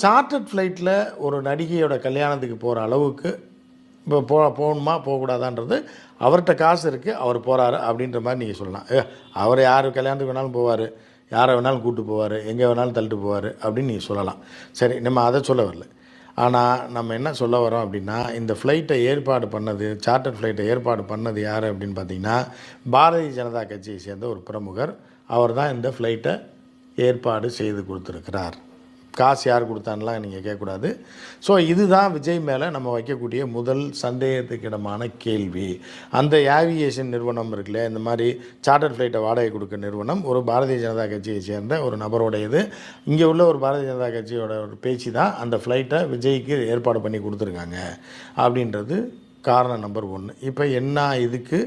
Chartered ஃப்ளைட்டில் ஒரு நடிகையோட கல்யாணத்துக்கு போகிற அளவுக்கு இப்போ போகணுமா போகக்கூடாதான்றது அவர்கிட்ட காசு இருக்குது, அவர் போகிறாரு அப்படின்ற மாதிரி நீங்கள் சொல்லலாம். அவர் யார் கல்யாணத்துக்கு வேணாலும் போவார், யாரை வேணாலும் கூப்பிட்டு போவார், எங்கே வேணாலும் தள்ளிட்டு போவார் அப்படின்னு நீங்கள் சொல்லலாம். சரி, நம்ம அதை சொல்ல வரல. ஆனால் நம்ம என்ன சொல்ல வரோம் அப்படின்னா, இந்த ஃப்ளைட்டை ஏற்பாடு பண்ணது, சார்ட்டர்ட் ஃப்ளைட்டை ஏற்பாடு பண்ணது யார் அப்படின்னு பார்த்தீங்கன்னா, பாரதிய ஜனதா கட்சியை சேர்ந்த ஒரு பிரமுகர். அவர் தான் இந்த ஃப்ளைட்டை ஏற்பாடு செய்து கொடுத்துருக்கிறார். காசு யார் கொடுத்தான்லாம் நீங்கள் கேட்கக்கூடாது. ஸோ இதுதான் விஜய் மேலே நம்ம வைக்கக்கூடிய முதல் சந்தேகத்துக்கிடமான கேள்வி. அந்த ஏவியேஷன் நிறுவனம் இருக்குல்ல, இந்த மாதிரி சார்ட்டர் ஃப்ளைட்டை வாடகை கொடுக்க நிறுவனம் ஒரு பாரதிய ஜனதா கட்சியை சேர்ந்த ஒரு நபருடையது. இங்கே உள்ள ஒரு பாரதிய ஜனதா கட்சியோட ஒரு பேச்சு தான் அந்த ஃப்ளைட்டை விஜய்க்கு ஏற்பாடு பண்ணி கொடுத்துருக்காங்க அப்படின்றது காரணம் நம்பர் 1. இப்போ என்ன இதுக்கு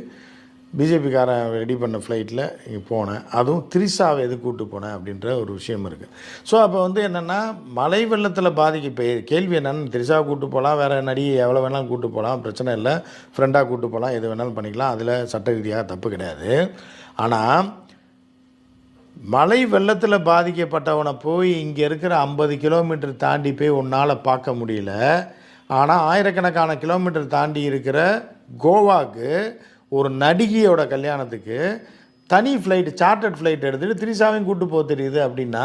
பிஜேபிக்காரன் ரெடி பண்ண ஃப்ளைட்டில் இங்கே போனேன், அதுவும் திரிசாவை எது கூப்பிட்டு போனேன் அப்படின்ற ஒரு விஷயம் இருக்குது. ஸோ அப்போ என்னென்னா, மழை வெள்ளத்தில் இப்போ கேள்வி என்னென்னு, திரிசாவை கூப்பிட்டு போகலாம், வேறு நடிகை எவ்வளோ வேணாலும் கூப்பிட்டு போகலாம், பிரச்சனை இல்லை, ஃப்ரெண்டாக கூப்பிட்டு போகலாம், எது வேணாலும் பண்ணிக்கலாம், அதில் சட்ட ரீதியாக தப்பு கிடையாது. ஆனால் மழை வெள்ளத்தில் பாதிக்கப்பட்டவனை போய் இங்கே இருக்கிற 50 கிலோமீட்டர் தாண்டி போய் உன்னால் பார்க்க முடியல. ஆனால் ஆயிரக்கணக்கான கிலோமீட்டர் தாண்டி இருக்கிற கோவாவுக்கு ஒரு நடிகையோட கல்யாணத்துக்கு தனி ஃப்ளைட், சார்ட்டர்ட் ஃப்ளைட் எடுத்துகிட்டு திரிசாவையும் கூப்பிட்டு போக தெரியுது அப்படின்னா,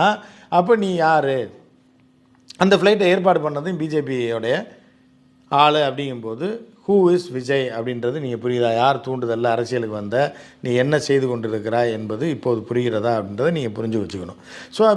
அப்போ நீ யார்? அந்த ஃப்ளைட்டை ஏற்பாடு பண்ணதும் பிஜேபியோடைய ஆள் அப்படிங்கும்போது ஹூ இஸ் விஜய் அப்படின்றது நீங்கள் புரியுதா? யார் தூண்டுதல்ல அரசியலுக்கு வந்த, நீ என்ன செய்து கொண்டிருக்கிறாய் என்பது இப்போது புரிகிறதா அப்படின்றத நீங்கள் புரிஞ்சு வச்சுக்கணும். ஸோ